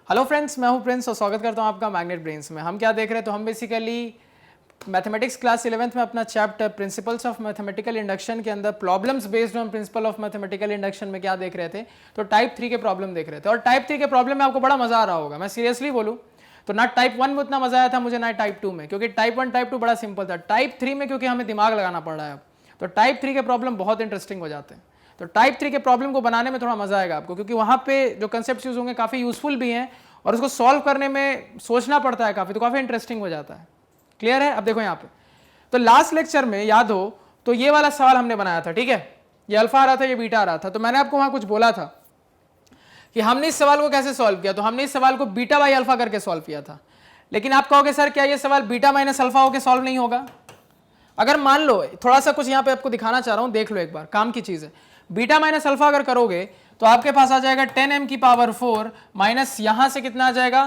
Hello friends, मैं हूं Prince और स्वागत करता हूं आपका मैग्नेट ब्रेन्स में। हम क्या देख रहे हैं, तो हम बेसिकली मैथमेटिक्स क्लास 11th में अपना chapter principles of mathematical induction के अंदर problems based on principle of mathematical induction में क्या देख रहे थे, तो टाइप 3 के प्रॉब्लम देख रहे थे। और टाइप 3 के प्रॉब्लम में आपको बड़ा मजा आ रहा होगा, मैं सीरियसली बोलूँ तो ना टाइप 1 में उतना मजा आया था मुझे, ना टाइप 2 में, क्योंकि टाइप 1 टाइप 2 बड़ा सिंपल था। टाइप 3 में क्योंकि हमें दिमाग लगाना पड़ रहा है अब, तो टाइप 3 के प्रॉब्लम बहुत इंटरेस्टिंग हो जाते हैं। तो टाइप 3 के प्रॉब्लम को बनाने में थोड़ा मजा आएगा आपको, क्योंकि वहां पे जो कंसेप्ट यूज होंगे काफी यूजफुल भी हैं और उसको सॉल्व करने में सोचना पड़ता है काफी, तो काफी इंटरेस्टिंग हो जाता है। क्लियर है? अब देखो यहाँ पे, तो लास्ट लेक्चर में याद हो तो ये वाला सवाल हमने बनाया था, ठीक है, ये अल्फा आ रहा था, ये बीटा आ रहा था। तो मैंने आपको वहां कुछ बोला था कि हमने इस सवाल को कैसे सॉल्व किया, तो हमने इस सवाल को बीटा बाई अल्फा करके सॉल्व किया था। लेकिन आप कहोगे सर क्या ये सवाल बीटा माइनस अल्फा होकर सॉल्व नहीं होगा? अगर मान लो, थोड़ा सा कुछ यहाँ पे आपको दिखाना चाह रहा हूं, देख लो एक बार, काम की चीज है। बीटा माइनस अल्फा अगर करोगे तो आपके पास आ जाएगा 10m की पावर 4 माइनस यहां से कितना आ जाएगा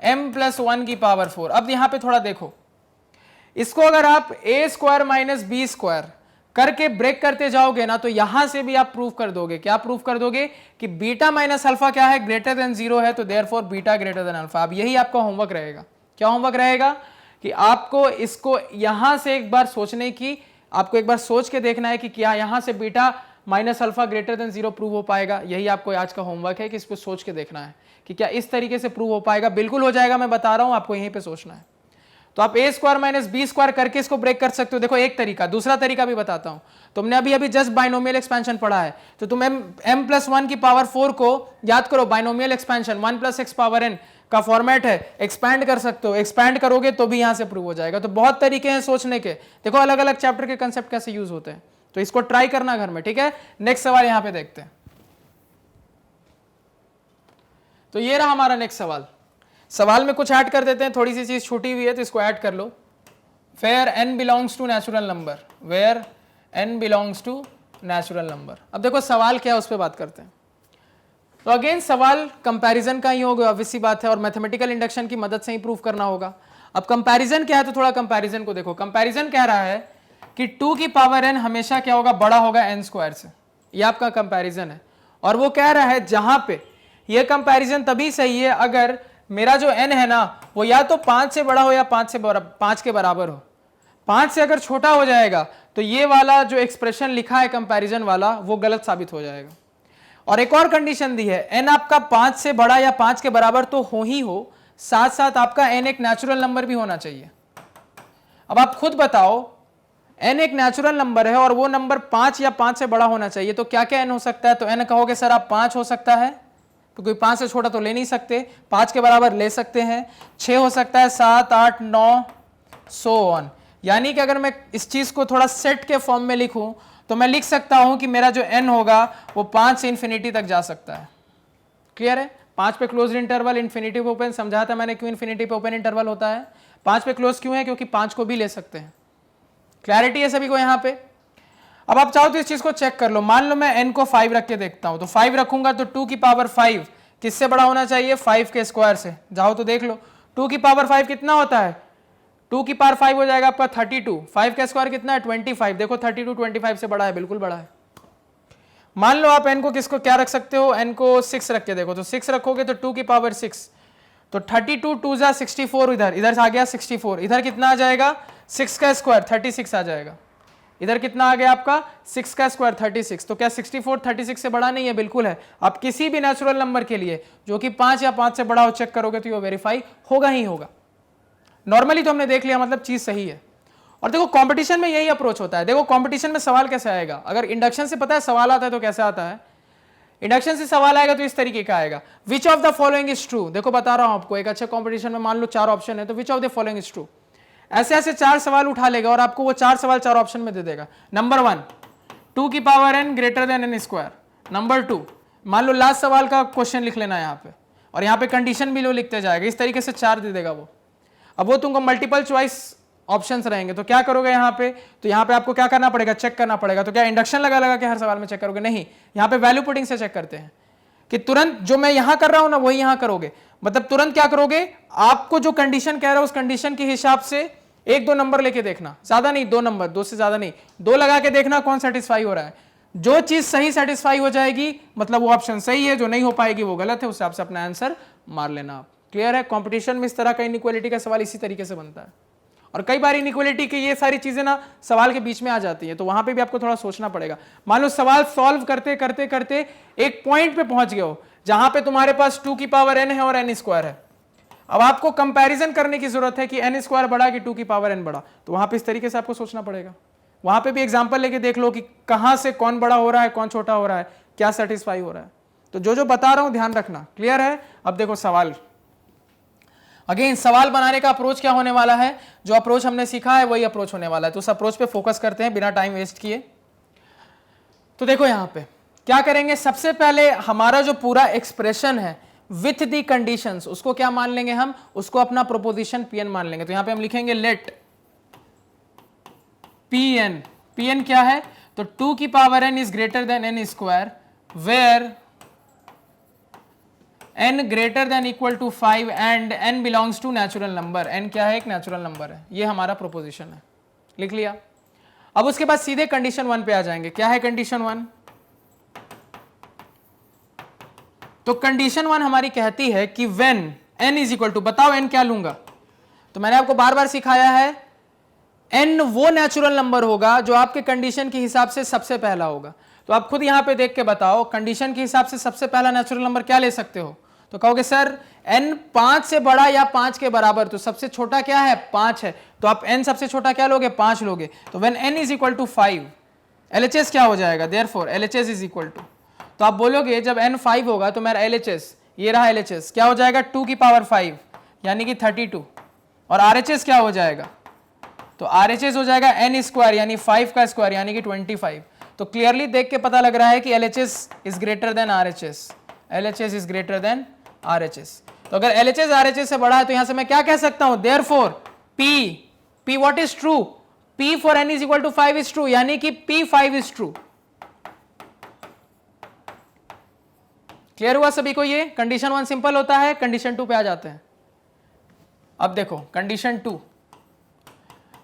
m प्लस 1 की पावर 4। अब यहां पे थोड़ा देखो, इसको अगर आप a square minus B square करके ब्रेक करते जाओगे ना, तो यहां से भी आप प्रूव कर दोगे। क्या प्रूव कर दोगे? कि बीटा माइनस अल्फा क्या है, ग्रेटर देन 0 है, तो therefore beta greater than alpha. अब यही आपका होमवर्क रहेगा। क्या होमवर्क रहेगा? कि आपको इसको यहां से एक बार सोचने की, आपको एक बार सोच के देखना है कि क्या यहां से beta minus alpha greater than 0 prove हो पाएगा। यही आपको आज का होमवर्क है कि इसको सोच के देखना है कि क्या इस तरीके से प्रूव हो पाएगा। बिल्कुल हो जाएगा, मैं बता रहा हूं, आपको यहीं पे सोचना है। तो आप a square minus B square करके इसको ब्रेक कर सकते हो। देखो एक तरीका, दूसरा तरीका भी बताता हूं। तुमने अभी जस्ट बाइनोमियल एक्सपेंशन पढ़ा है, तो तुम m प्लस 1 की पावर 4 को याद करो, binomial expansion 1 plus x power n का फॉर्मेट है, एक्सपैंड कर सकते हो। एक्सपैंड करोगे तो भी यहां से प्रूव हो जाएगा। तो बहुत तरीके हैं सोचने के। देखो अलग अलग चैप्टर के कंसेप्ट कैसे यूज होते हैं, तो इसको ट्राई करना घर में, ठीक है। नेक्स्ट सवाल यहां पे देखते हैं। तो ये रहा हमारा नेक्स्ट सवाल। सवाल में कुछ ऐड कर देते हैं, थोड़ी सी चीज छूटी हुई है तो इसको ऐड कर लो। Where n belongs to natural number, where n belongs to natural number. अब देखो सवाल क्या है, उस पर बात करते हैं। तो अगेन सवाल कंपैरिजन का ही होगा, ऑब्वियस सी बात है, और मैथमेटिकल इंडक्शन की मदद से ही प्रूफ करना होगा। अब कंपैरिजन क्या है, तो थोड़ा कंपैरिजन को देखो। कंपैरिजन कह रहा है कि 2 की पावर n हमेशा क्या होगा, बड़ा होगा n स्क्वायर से। ये आपका कंपैरिजन है। और वो कह रहा है जहां पे ये कंपैरिजन तभी सही है अगर मेरा जो n है ना, वो या तो 5 से बड़ा हो या 5 के बराबर हो। 5 से अगर छोटा हो जाएगा तो ये वाला जो एक्सप्रेशन लिखा है कंपैरिजन वाला, वो गलत साबित हो जाएगा। और एक और कंडीशन दी है, n आपका 5 से बड़ा या 5 के बराबर तो हो ही हो, साथ साथ आपका n एक नेचुरल नंबर भी होना चाहिए। अब आप खुद बताओ, n एक नेचुरल नंबर है और वो नंबर 5 या 5 से बड़ा होना चाहिए, तो क्या क्या n हो सकता है? तो n कहोगे सर आप 5 हो सकता है, क्योंकि 5 से छोटा तो ले नहीं सकते, 5 के बराबर ले सकते हैं, 6 हो सकता है, 7, 8, 9, सो ऑन। यानी कि अगर मैं इस चीज को थोड़ा सेट के फॉर्म में लिखूं तो मैं लिख सकता हूं कि मेरा जो n होगा वो 5 से इंफिनिटी तक जा सकता है। क्लियर है? 5 पे क्लोज इंटरवल, इंफिनिटी पे ओपन, समझा था मैंने क्यों इंफिनिटी पे ओपन इंटरवल होता है। 5 पे क्लोज क्यों है? क्योंकि 5 को भी ले सकते हैं। क्लैरिटी है सभी को यहां पे? अब आप चाहो तो इस चीज को चेक कर लो। मान लो मैं n को 5 रख के देखता हूं, तो 5 रखूंगा तो 2 की पावर 5 किससे बड़ा होना चाहिए? 5 के स्क्वायर से। जाओ तो देख लो, 2 की पावर 5 कितना होता है? 2 की पावर 5 हो जाएगा आपका 32। 5 का स्क्वायर कितना है? 25। देखो 32 25 से बड़ा है, बिल्कुल बड़ा है। मान लो आप n को किसको क्या रख सकते हो, n को 6 रख के देखो, तो 6 रखोगे तो 2 की पावर 6, तो 32 2 जा 64, इधर से आ गया 64, इधर कितना आ जाएगा? 6 का स्क्वायर 36 आ जाएगा। इधर कितना आ गया आपका? 6 का स्क्वायर 36। तो क्या 64 36 से बड़ा नहीं है? बिल्कुल है। आप किसी भी नेचुरल नंबर के लिए जो कि 5 या 5 से बड़ा हो चेक करोगे तो ये वेरीफाई होगा ही होगा। नॉर्मली तो हमने देख लिया, मतलब चीज सही है। और देखो कंपटीशन में यही अप्रोच होता है। देखो कंपटीशन में सवाल कैसे आएगा, अगर इंडक्शन से पता है सवाल आता है तो कैसे आता है? इंडक्शन से सवाल आएगा तो इस तरीके का आएगा, which of the following is true. देखो बता रहा हूं आपको, एक अच्छे कंपटीशन में मान लो 4 ऑप्शन है, तो which of the following is true, ऐसे ऐसे 4 सवाल उठा लेगा और आपको वो 4 सवाल 4 ऑप्शन में दे देगा। नंबर 1, 2 की power n greater than n square. Number 2, मान लो लास्ट सवाल का क्वेश्चन लिख लेना यहाँ पे, और यहाँ पे कंडीशन भी लो लिखते जाएगा, इस तरीके से 4 दे देगा वो। अब वो तुमको मल्टीपल चॉइस ऑप्शंस रहेंगे, तो क्या करोगे यहाँ पे? तो यहाँ पे आपको क्या करना पड़ेगा? चेक करना पड़ेगा। तो क्या इंडक्शन लगा लगा के हर सवाल में चेक करोगे? नहीं, यहाँ पे वैल्यू पुटिंग से चेक करते हैं कि तुरंत जो मैं यहाँ कर रहा हूं ना वही यहाँ करोगे। मतलब तुरंत क्या करोगे, आपको जो कंडीशन कह रहा है उस कंडीशन के हिसाब से 1-2 नंबर लेके देखना, ज्यादा नहीं, 2 नंबर, 2 से ज्यादा नहीं, 2 लगा के देखना कौन सेटिस्फाई हो रहा है। जो चीज सही सेटिस्फाई हो जाएगी मतलब वो ऑप्शन सही है, जो नहीं हो पाएगी वो गलत है, उस हिसाब से अपना आंसर मार लेना आप। क्लियर है? कंपटीशन में इस तरह का इनइक्वालिटी का सवाल इसी तरीके से बनता है, और कई बार इनइक्वालिटी की ये सारी चीजें ना सवाल के बीच में आ जाती हैं, तो वहां पे भी आपको थोड़ा सोचना पड़ेगा। मान लो सवाल सॉल्व करते करते करते एक पॉइंट पे पहुंच गए हो जहां पे तुम्हारे पास 2 की पावर n है और n स्क्वायर है। अब आपको कंपैरिजन करने की जरूरत है कि n स्क्वायर बड़ा कि 2 की पावर n बड़ा, तो वहां पे इस तरीके से आपको सोचना पड़ेगा। वहां पे भी एग्जांपल लेके देख लो कि कहां से कौन बड़ा हो रहा है, कौन छोटा हो रहा है, क्या सेटिस्फाई हो रहा है। तो जो जो बता रहा हूं ध्यान रखना। क्लियर है? अब देखो सवाल, अगेन सवाल बनाने का अप्रोच क्या होने वाला है, जो अप्रोच हमने सीखा है वही अप्रोच होने वाला है, तो उस अप्रोच पे फोकस करते हैं बिना टाइम वेस्ट किए। तो देखो यहां पे क्या करेंगे, सबसे पहले हमारा जो पूरा एक्सप्रेशन है विथ दी कंडीशंस, उसको क्या मान लेंगे हम, उसको अपना प्रोपोजिशन Pn मान लेंगे। तो यहां पे हम लिखेंगे लेट Pn, Pn क्या है, तो 2 की power n is greater than n square where n greater than equal to 5 and n belongs to natural number. n क्या है, एक नेचुरल नंबर है। ये हमारा प्रोपोजिशन है, लिख लिया। अब उसके बाद सीधे कंडीशन 1 पे आ जाएंगे। क्या है कंडीशन 1, तो कंडीशन 1 हमारी कहती है कि when n is equal to, बताओ n क्या लूंगा, तो मैंने आपको बार बार सिखाया है n वो नेचुरल नंबर होगा जो आपके कंडीशन के हिसाब से सबसे पहला होगा। तो आप खुद यहां पे देख के बताओ कंडीशन के हिसाब से सबसे पहला नेचुरल नंबर क्या ले सकते हो, तो कहोगे सर n 5 से बड़ा या 5 के बराबर, तो सबसे छोटा क्या है 5 है, तो आप n सबसे छोटा क्या लोगे 5 लोगे। तो when n is equal to 5 LHS क्या हो जाएगा, therefore LHS is equal to, तो आप बोलोगे जब n 5 होगा तो मेरा LHS, ये रहा LHS क्या हो जाएगा 2 की पावर 5 यानी कि 32, और RHS क्या हो जाएगा, तो RHS हो जाएगा n स्क्वायर यानी 5 का स्क्वायर यानी कि 25। तो क्लियरली देख के पता लग रहा है कि LHS is greater then RHS, LHS is greater then RHS। तो अगर LHS RHS से बड़ा है तो यहां से मैं क्या कह सकता हूं, therefore P what is true, P for n is equal to 5 is true, यानी कि P5 इज ट्रू। क्लियर हुआ सभी को? ये कंडीशन 1 सिंपल होता है। कंडीशन 2 पे आ जाते हैं। अब देखो कंडीशन 2,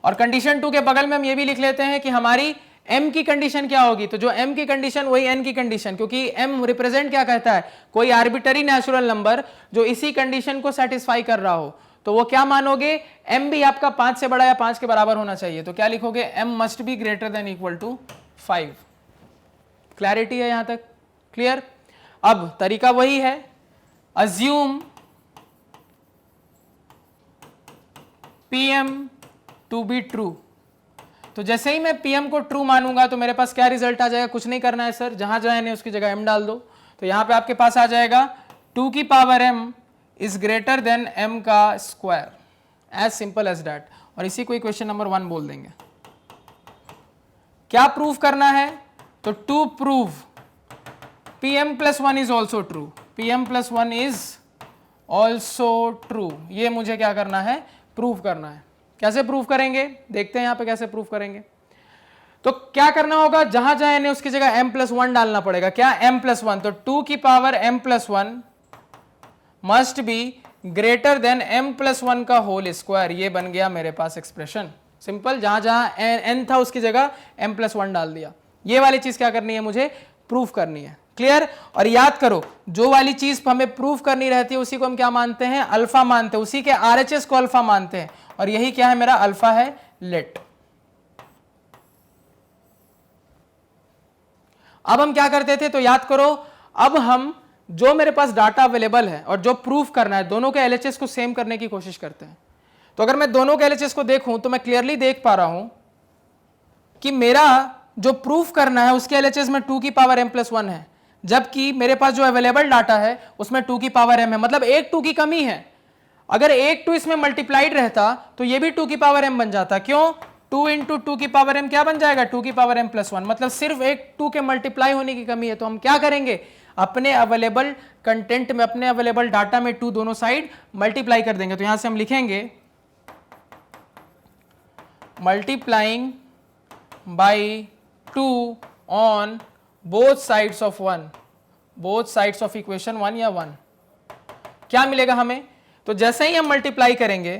और कंडीशन 2 के बगल में हम ये भी लिख लेते हैं कि हमारी m की कंडीशन क्या होगी, तो जो m की कंडीशन वही n की कंडीशन, क्योंकि m रिप्रेजेंट क्या कहता है, कोई आर्बिटरी नेचुरल नंबर जो इसी कंडीशन को सेटिस्फाई कर रहा हो, तो वो क्या मानोगे, m भी आपका 5 से बड़ा या 5 के बराबर होना चाहिए। तो क्या लिखोगे, m must be greater than equal to 5। Clarity है यहां तक? क्लियर? अब तरीका वही है, assume Pm to be true. तो जैसे ही मैं Pm को ट्रू मानूंगा तो मेरे पास क्या रिजल्ट आ जाएगा, कुछ नहीं करना है सर, जहां जहां है उसकी जगह m डाल दो। तो यहां पे आपके पास आ जाएगा 2 की power m is greater than m का square, as simple as that. और इसी को इक्वेशन नंबर 1 बोल देंगे। क्या प्रूव करना है, तो to prove Pm plus 1 is also true, Pm plus 1 is also true, ये मुझे क्या करना है, प्रूव करना है। कैसे प्रूव करेंगे, देखते हैं यहां पे कैसे प्रूव करेंगे। तो क्या करना होगा, जहां जहां n है उसकी जगह m प्लस 1 डालना पड़ेगा। क्या m प्लस 1, तो 2 की power m plus 1 must be greater than m plus 1 का होल स्क्वायर। ये बन गया मेरे पास एक्सप्रेशन, सिंपल। जहां जहां n था उसकी जगह m प्लस 1 डाल दिया। ये वाली चीज क्या करनी है, मुझे प्रूफ करनी है। क्लियर? और याद करो जो वाली चीज हमें प्रूफ करनी रहती है उसी को हम क्या मानते हैं, अल्फा मानते हैं, उसी के RHS को अल्फा मानते हैं, और यही क्या है मेरा अल्फा है, लेट। अब हम क्या करते थे, तो याद करो, अब हम जो मेरे पास डाटा अवेलेबल है और जो प्रूफ करना है, दोनों के LHS को सेम करने की कोशिश करते हैं। तो अगर मैं दोनों के LHS को देखूं तो मैं क्लियरली देख पा रहा हूं कि मेरा जो प्रूफ करना है उसके LHS में 2 की पावर m प्लस 1 है, जबकि मेरे पास जो अवेलेबल डाटा है उसमें 2 की पावर m है, मतलब एक 2 की कमी है। अगर एक 2 इसमें मल्टीप्लाइड रहता तो ये भी 2 की पावर m बन जाता। क्यों, 2 इंटू 2 की पावर m क्या बन जाएगा, 2 की पावर m प्लस 1, मतलब सिर्फ एक 2 के मल्टीप्लाई होने की कमी है। तो हम क्या करेंगे, अपने अवेलेबल कंटेंट में, अपने अवेलेबल डाटा में 2 दोनों साइड मल्टीप्लाई कर देंगे। तो यहां से हम लिखेंगे multiplying by 2 on both sides of 1, both sides of equation 1 या 1। क्या मिलेगा हमें, तो जैसे ही हम मल्टीप्लाई करेंगे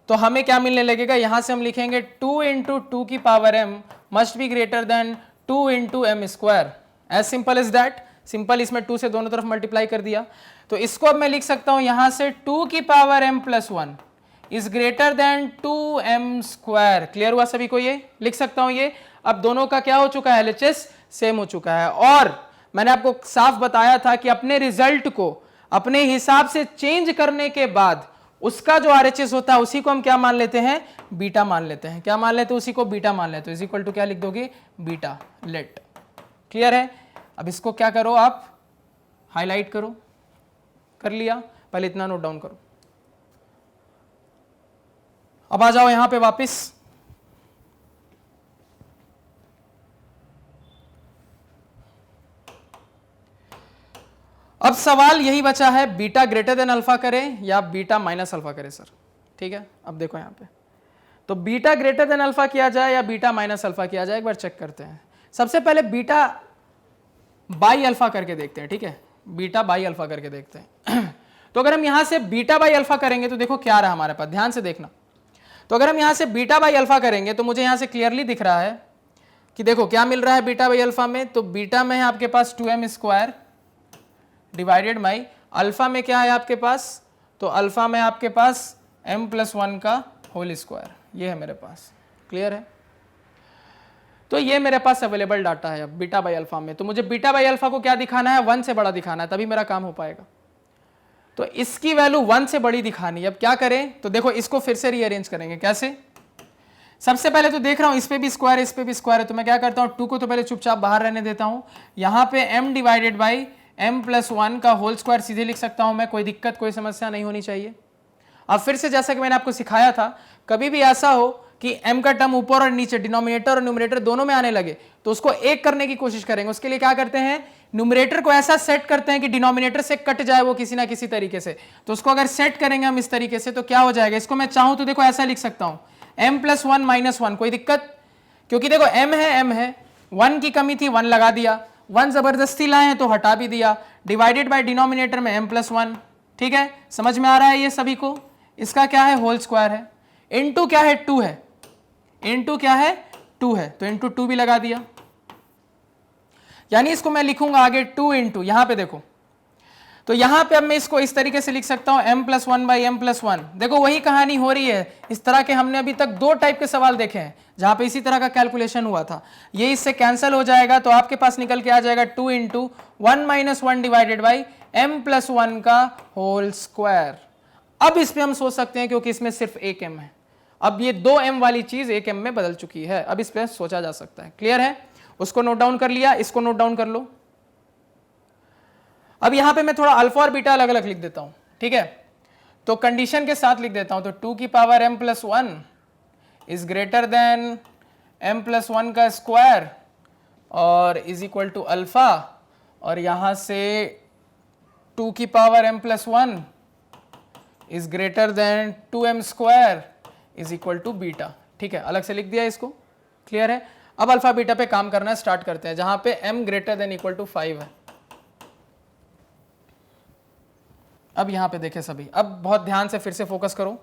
तो हमें क्या मिलने लगेगा, यहां से हम लिखेंगे 2 इंटू 2 की power m must be greater than 2 into m square, as simple as that. Simple इसमें 2 से दोनों तरफ मल्टीप्लाई कर दिया। तो इसको अब मैं लिख सकता हूं यहां से 2 की power m plus 1 is greater than 2m square. Clear हुआ सभी को? ये लिख सकता हूं ये। अब दोनों का क्या हो चुका है? LHS सेम हो चुका है। और मैंने आपको साफ बताया था कि अपने रिजल्ट को अपने हिसाब से चेंज करने के बाद उसका जो RHS होता है उसी को हम क्या मान लेते हैं? बीटा मान लेते हैं। क्या मान लेते हैं? उसी को बीटा मान लेते हैं। इज इक्वल टू क्या लिख दोगे? बीटा। लेट। क्लियर है? अब इसको क्या करो, आप हाईलाइट करो। कर लिया? पहले इतना नोट डाउन करो। अब आ जाओ यहां पे वापस। अब सवाल यही बचा है, बीटा ग्रेटर देन अल्फा करें या बीटा माइनस अल्फा करें सर। ठीक है, अब देखो यहां पे, तो बीटा ग्रेटर देन अल्फा किया जाए या बीटा माइनस अल्फा किया जाए, एक बार चेक करते हैं। सबसे पहले बीटा बाई अल्फा करके देखते हैं। ठीक है, बीटा बाई अल्फा करके देखते हैं। तो अगर हम यहां से बीटा बाई अल्फा करेंगे तो देखो क्या रहा हमारे पास, ध्यान से देखना। तो अगर हम यहां से बीटा बाई अल्फा करेंगे तो मुझे यहां से क्लियरली दिख रहा है कि देखो क्या मिल रहा है बीटा बाई अल्फा में। तो बीटा में है आपके पास 2m square divided by alpha में क्या है आपके पास? तो अल्फा में आपके पास m प्लस 1 का होल स्क्वायर, ये है मेरे पास। क्लियर है? तो ये मेरे पास अवेलेबल डाटा है अब बीटा बाई अल्फा में। तो मुझे बीटा बाई अल्फा को क्या दिखाना है? 1 से बड़ा दिखाना है, तभी मेरा काम हो पाएगा। तो इसकी वैल्यू 1 से बड़ी दिखानी है। अब क्या करें? तो देखो इसको फिर से रीअरेंज करेंगे। कैसे? सबसे पहले तो देख रहा हूं इस पे भी स्क्वायर इस पे भी स्क्वायर है, तो मैं क्या करता हूं 2 को तो पहले चुपचाप बाहर रहने देता हूं। यहां पे m divided by m plus 1 का होल स्क्वायर सीधे लिख सकता हूं मैं, कोई दिक्कत कोई समस्या नहीं होनी चाहिए। अब फिर से जैसा कि मैंने आपको सिखाया था, कभी भी ऐसा हो कि m का टर्म ऊपर और नीचे डिनोमिनेटर और न्यूमरेटर दोनों में आने लगे तो उसको एक करने की कोशिश करेंगे। उसके लिए क्या करते हैं? न्यूमरेटर को ऐसा सेट करते हैं कि डिनोमिनेटर से कट जाए वो किसी ना किसी तरीके से। तो उसको अगर सेट करेंगे हम इस तरीके से तो क्या हो जाएगा? इसको मैं चाहूं तो देखो ऐसा लिख सकता हूं m प्लस 1 माइनस 1, कोई दिक्कत? क्योंकि देखो m है 1 की कमी थी 1 लगा दिया, 1 जबरदस्ती लाए हैं तो हटा भी दिया, डिवाइडेड बाय डिनोमिनेटर में m प्लस 1। ठीक है, समझ में आ रहा है ये सभी को? इसका क्या है? होल स्क्वायर है। इनटू क्या है? 2 है। इनटू क्या है? 2 है, तो इनटू 2 भी लगा दिया। यानी इसको मैं लिखूंगा आगे 2 इंटू, यहां पे देखो, तो यहां पे अब मैं इसको इस तरीके से लिख सकता हूं m plus 1 by m plus 1। देखो वही कहानी हो रही है। इस तरह के हमने अभी तक 2 टाइप के सवाल देखे हैं जहां पे इसी तरह का कैलकुलेशन हुआ था। ये इससे कैंसिल हो जाएगा तो आपके पास निकल के आ जाएगा 2 into 1 minus 1 divided by m plus 1 का होल स्क्वायर। अब इस पे हम सोच सकते हैं क्योंकि इसमें सिर्फ एक m है, अब ये 2m वाली चीज 1m में बदल चुकी है, अब इस पे सोचा जा सकता है। क्लियर है? उसको नोट डाउन कर लिया, इसको नोट डाउन कर लो। अब यहां पे मैं थोड़ा अल्फा और बीटा अलग अलग लिख देता हूं। ठीक है, तो कंडीशन के साथ लिख देता हूं। तो 2 की power m plus 1 is greater than m plus 1 का स्क्वायर और इज इक्वल टू अल्फा, और यहां से 2 की power m plus 1 is greater than 2m square is equal to beta. ठीक है, अलग से लिख दिया इसको। क्लियर है? अब अल्फा बीटा पे काम करना स्टार्ट करते हैं जहां पे m greater than equal to 5 है। अब यहां पे देखें सभी, अब बहुत ध्यान से फिर से फोकस करो।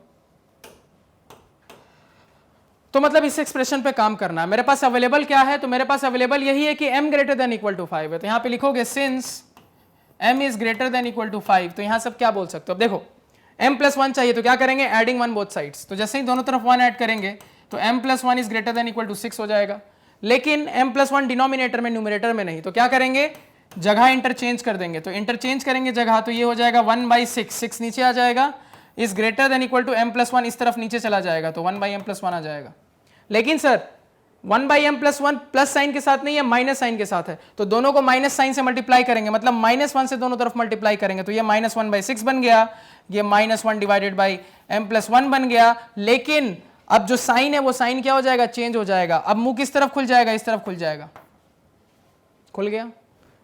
तो मतलब इस एक्सप्रेशन पे काम करना है। मेरे पास अवेलेबल क्या है? तो मेरे पास अवेलेबल यही है कि m greater than equal to 5 है। तो यहां पे लिखोगे since m is greater than equal to 5, तो यहां सब क्या बोल सकते हो? अब देखो m प्लस 1 चाहिए तो क्या करेंगे? Adding 1 both sides. तो जैसे ही दोनों तरफ 1 ऐड करेंगे तो m plus 1 is greater than equal to 6 हो जाएगा। लेकिन m प्लस 1 डिनोमिनेटर में न्यूमरेटर में नहीं, तो क्या करेंगे? जगह इंटरचेंज कर देंगे। तो इंटरचेंज करेंगे जगह, तो ये हो जाएगा 1 बाई 6, 6 नीचे आ जाएगा, is greater than equal to m plus 1 इस तरफ नीचे चला जाएगा तो 1 बाई m प्लस 1 आ जाएगा। लेकिन sir 1 by m plus 1 plus sign के साथ नहीं है, माइनस साइन के साथ है, तो दोनों को माइनस साइन से मल्टीप्लाई करेंगे, मतलब माइनस 1 से दोनों तरफ मल्टीप्लाई करेंगे तो ये माइनस 1 बाई 6 बन गया, ये minus 1 divided by m plus 1 बन गया। लेकिन अब जो साइन है वो साइन क्या हो जाएगा? चेंज हो जाएगा। अब मुंह किस तरफ खुल जाएगा? इस तरफ खुल जाएगा। खुल गया?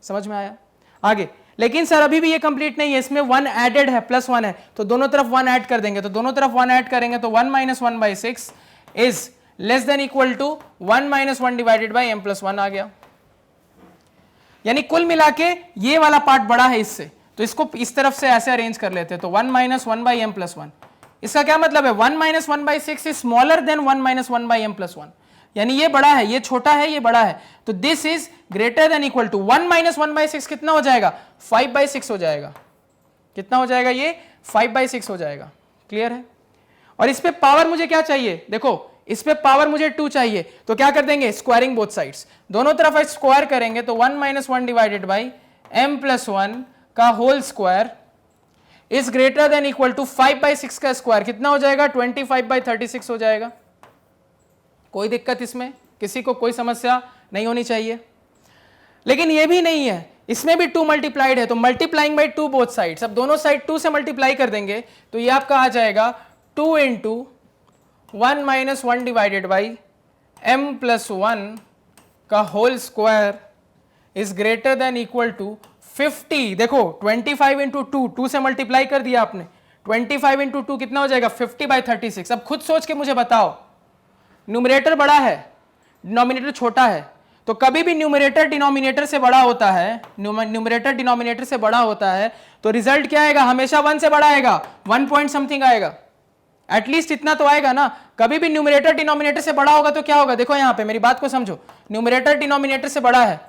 समझ में आया? आगे। लेकिन सर अभी भी ये कंप्लीट नहीं है, इसमें 1 एडेड है, प्लस 1 है, तो दोनों तरफ 1 ऐड कर देंगे। तो दोनों तरफ 1 ऐड करेंगे तो 1 minus 1 by 6 is less than equal to 1 minus 1 divided by m plus 1 आ गया। यानी कुल मिला के ये वाला पार्ट बड़ा है इससे, तो इसको इस तरफ से ऐसे अरेंज कर लेते हैं। तो 1 माइनस 1 बाई m प्लस 1, इसका क्या मतलब है? 1 minus 1 by 6 is smaller than 1 minus 1 by m plus 1। यानी ये बड़ा है, ये छोटा है, ये बड़ा है, तो this is greater than equal to 1 minus 1/6 कितना हो जाएगा? 5/6 हो जाएगा। कितना हो जाएगा? ये 5/6 हो जाएगा। क्लियर है? और इस पे पावर मुझे क्या चाहिए? देखो इस पे पावर मुझे 2 चाहिए, तो क्या कर देंगे? स्क्वायरिंग बोथ साइड्स, दोनों तरफ स्क्वायर करेंगे तो 1 minus 1 divided by m plus 1 का whole square is greater than equal to 5/6 का स्क्वायर कितना हो जाएगा? 25/36 हो जाएगा। कोई दिक्कत इसमें? किसी को कोई समस्या नहीं होनी चाहिए। लेकिन ये भी नहीं है, इसमें भी 2 मल्टीप्लाइड है, तो मल्टीप्लाइंग बाई 2 बोथ साइड्स, अब दोनों साइड 2 से मल्टीप्लाई कर देंगे तो ये आपका आ जाएगा 2 into 1 minus 1 divided by m plus 1 का whole square is greater than equal to 50। देखो 25 इंटू 2 से मल्टीप्लाई कर दिया आपने, 25 इंटू 2 कितना हो जाएगा? 50/36। अब खुद सोच के मुझे बताओ, न्यूमरेटर बड़ा है, डिनोमिनेटर छोटा है, तो कभी भी न्यूमरेटर डिनोमिनेटर से बड़ा होता है, न्यूमरेटर डिनोमिनेटर से बड़ा होता है तो रिजल्ट क्या आएगा? हमेशा 1 से बड़ा आएगा, 1 पॉइंट समथिंग आएगा, एटलीस्ट इतना तो आएगा ना। कभी भी न्यूमरेटर डिनोमिनेटर से बड़ा होगा तो क्या होगा? देखो यहां पे मेरी बात को समझो, न्यूमरेटर डिनोमिनेटर से बड़ा है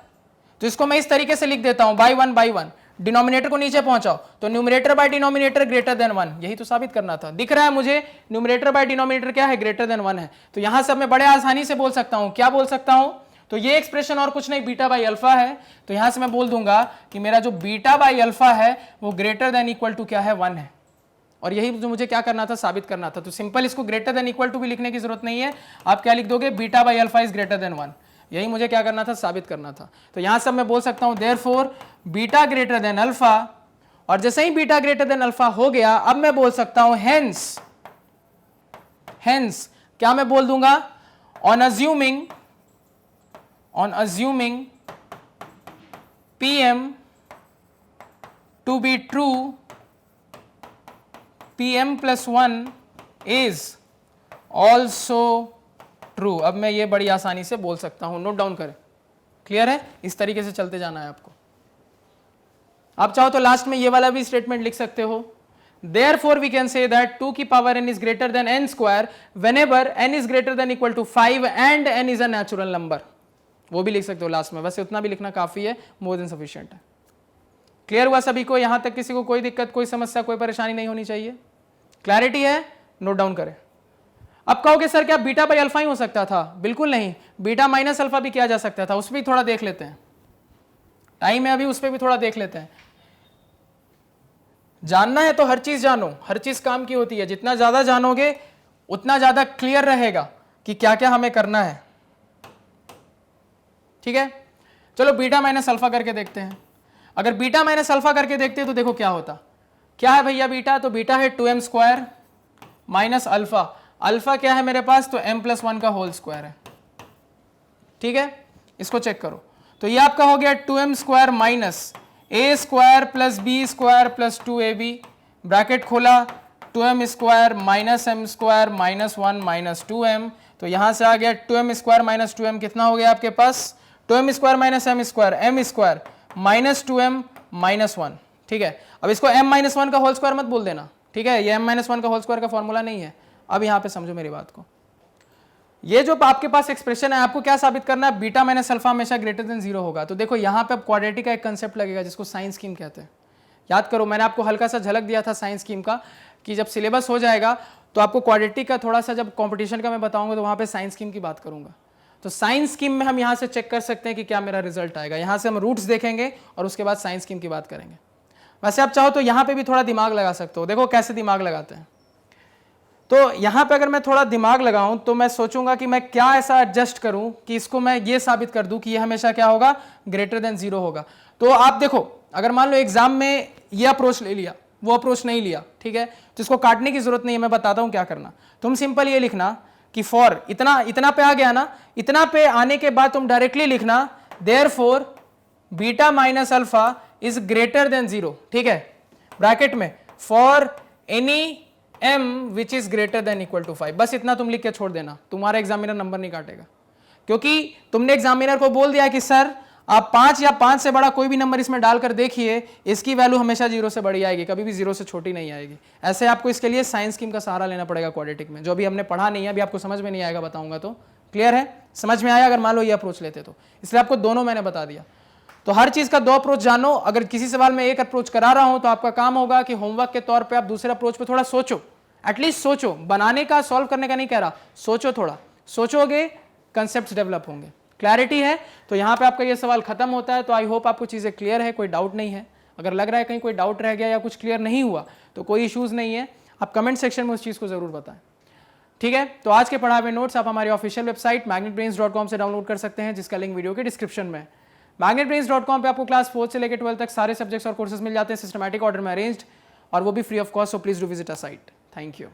तो इसको मैं इस तरीके से लिख देता हूं बाई 1, डिनोमिनेटर को नीचे पहुंचाओ तो numerator by denominator greater than 1, यही तो साबित करना था। दिख रहा है मुझे न्यूमरेटर बाय डिनोमिनेटर क्या है? ग्रेटर देन 1 है, तो यहां से मैं बड़े आसानी से बोल सकता हूं। क्या बोल सकता हूं? तो ये एक्सप्रेशन और कुछ नहीं, बीटा बाई अल्फा है, तो यहां से मैं बोल दूंगा कि मेरा जो बीटा बाई अल्फा है वो ग्रेटर देन इक्वल टू क्या है? 1 है। और यही जो मुझे क्या करना था? साबित करना था। तो सिंपल इसको ग्रेटर देन इक्वल टू भी लिखने की जरूरत नहीं है, आप क्या लिख दोगे? Beta by alpha is greater then 1। यही मुझे क्या करना था? साबित करना था। तो यहां से मैं बोल सकता हूं therefore beta greater than alpha, और जैसे ही बीटा ग्रेटर देन अल्फा हो गया अब मैं बोल सकता हूं हेंस क्या मैं बोल दूंगा? On assuming PM to be true, PM plus 1 is also true. अब मैं ये बड़ी आसानी से बोल सकता हूं, नोट डाउन करें। क्लियर है? इस तरीके से चलते जाना है आपको। आप चाहो तो लास्ट में ये वाला भी स्टेटमेंट लिख सकते हो, therefore we can say that 2 की power n is greater than n square whenever n is greater than equal to 5 and n is a natural number. वो भी लिख सकते हो लास्ट में, वैसे उतना भी लिखना काफी है, मोर देन सफिशिएंट है। क्लियर हुआ सभी को? यहां तक किसी को कोई दिक्कत, कोई समस्या, कोई परेशानी नहीं होनी चाहिए? क्लैरिटी है? नोट डाउन करें। अब कहोगे सर क्या बीटा बाई अल्फा ही हो सकता था? बिल्कुल नहीं, बीटा माइनस अल्फा भी किया जा सकता था, उस पर भी थोड़ा देख लेते हैं, टाइम है अभी, उस पर भी थोड़ा देख लेते हैं। जानना है तो हर चीज जानो, हर चीज काम की होती है, जितना ज्यादा जानोगे उतना ज्यादा क्लियर रहेगा कि क्या क्या हमें करना है। ठीक है, चलो बीटा माइनस अल्फा करके देखते हैं। अगर बीटा माइनस अल्फा करके देखते हैं तो देखो क्या होता। क्या है भैया बीटा? तो बीटा है 2m square minus alpha, alpha क्या है मेरे पास? तो m प्लस 1 का होल स्क्वायर है। ठीक है, इसको चेक करो, तो ये आपका हो गया 2m square minus a square plus b square plus 2ab, bracket खोला, 2m square minus m square minus 1 minus 2m, तो यहां से आ गया 2m स्क्वायर माइनस 2m, कितना हो गया आपके पास? 2m square minus m square minus 2m minus 1। ठीक है, अब इसको m माइनस 1 का होल स्क्वायर मत बोल देना, ठीक है, ये m माइनस 1 का होल स्क्वायर का फॉर्मूला नहीं है। अब यहां पे समझो मेरी बात को, ये जो आपके पास एक्सप्रेशन है आपको क्या साबित करना है? बीटा माइनस अल्फा हमेशा ग्रेटर देन 0 होगा। तो देखो यहां पे अब क्वाड्रेटिक का एक कंसेप्ट लगेगा जिसको साइन स्कीम कहते हैं। याद करो, मैंने आपको हल्का सा झलक दिया था साइन स्कीम का कि जब सिलेबस हो जाएगा तो आपको क्वाड्रेटिक का थोड़ा सा, जब कॉम्पिटिशन का मैं बताऊंगा तो वहां पे साइन स्कीम की बात करूंगा। तो साइन स्कीम में हम यहां से चेक कर सकते हैं कि क्या मेरा रिजल्ट आएगा। यहां से हम रूट्स देखेंगे और उसके बाद साइन स्कीम की बात करेंगे। वैसे आप चाहो तो यहां पे भी थोड़ा दिमाग लगा सकते हो, देखो कैसे दिमाग लगाते हैं। तो यहां पे अगर मैं थोड़ा दिमाग लगाऊं तो मैं सोचूंगा कि मैं क्या ऐसा एडजस्ट करूं कि इसको मैं ये साबित कर दूं कि ये हमेशा क्या होगा? ग्रेटर देन 0 होगा। तो आप देखो, अगर मान लो एग्जाम में ये अप्रोच ले लिया, वो अप्रोच नहीं लिया, ठीक है, तो इसको काटने की जरूरत नहीं है, मैं बताता हूं क्या करना। तुम सिंपल ये लिखना कि फॉर इतना पे आ गया ना, इतना पे आने के बाद तुम डायरेक्टली लिखना therefore beta minus alpha is greater than 0, ठीक है, ब्रैकेट में for any m which is greater than equal to 5। बस इतना तुम लिख के छोड़ देना, तुम्हारा एग्जामिनर नंबर नहीं काटेगा, क्योंकि तुमने एग्जामिनर को बोल दिया कि सर आप 5 या 5 से बड़ा कोई भी नंबर इसमें डालकर देखिए, इसकी वैल्यू हमेशा 0 से बड़ी आएगी, कभी भी 0 से छोटी नहीं आएगी। ऐसे आपको इसके लिए साइंस स्कीम का सहारा लेना पड़ेगा क्वाड्रेटिक में, जो अभी हमने पढ़ा नहीं है, अभी आपको समझ में नहीं आएगा बताऊंगा तो क्लियर है, समझ में आया अगर मान लो ये अप्रोच लेते तो, इसलिए आपको दोनों मैंने बता दिया। तो हर चीज का 2 अप्रोच जानो, अगर किसी सवाल में एक अप्रोच करा रहा हूं तो आपका काम होगा कि होमवर्क के तौर पे आप दूसरे अप्रोच पे थोड़ा सोचो, एटलीस्ट सोचो, बनाने का सॉल्व करने का नहीं कह रहा, सोचो, थोड़ा सोचोगे कंसेप्ट डेवलप होंगे। क्लैरिटी है? तो यहां पे आपका ये सवाल खत्म होता है। तो आई होप आपको चीजें क्लियर है, कोई डाउट नहीं है। अगर लग रहा है कहीं कोई डाउट रह गया या कुछ क्लियर नहीं हुआ तो कोई इश्यूज नहीं है, आप कमेंट सेक्शन में उस चीज को जरूर बताएं। ठीक है, तो आज के पढ़ाए हुए नोट्स आप हमारी ऑफिशियल वेबसाइट magnetbrains.com से डाउनलोड कर सकते हैं, जिसका लिंक वीडियो के डिस्क्रिप्शन में है। magnetbrains.com पे आपको क्लास 4 से लेकर 12 तक सारे सब्जेक्ट्स और कोर्सेज मिल जाते हैं सिस्टमैटिक ऑर्डर में अरेंज्ड, और वो भी free of cost. So please do visit a site. Thank you.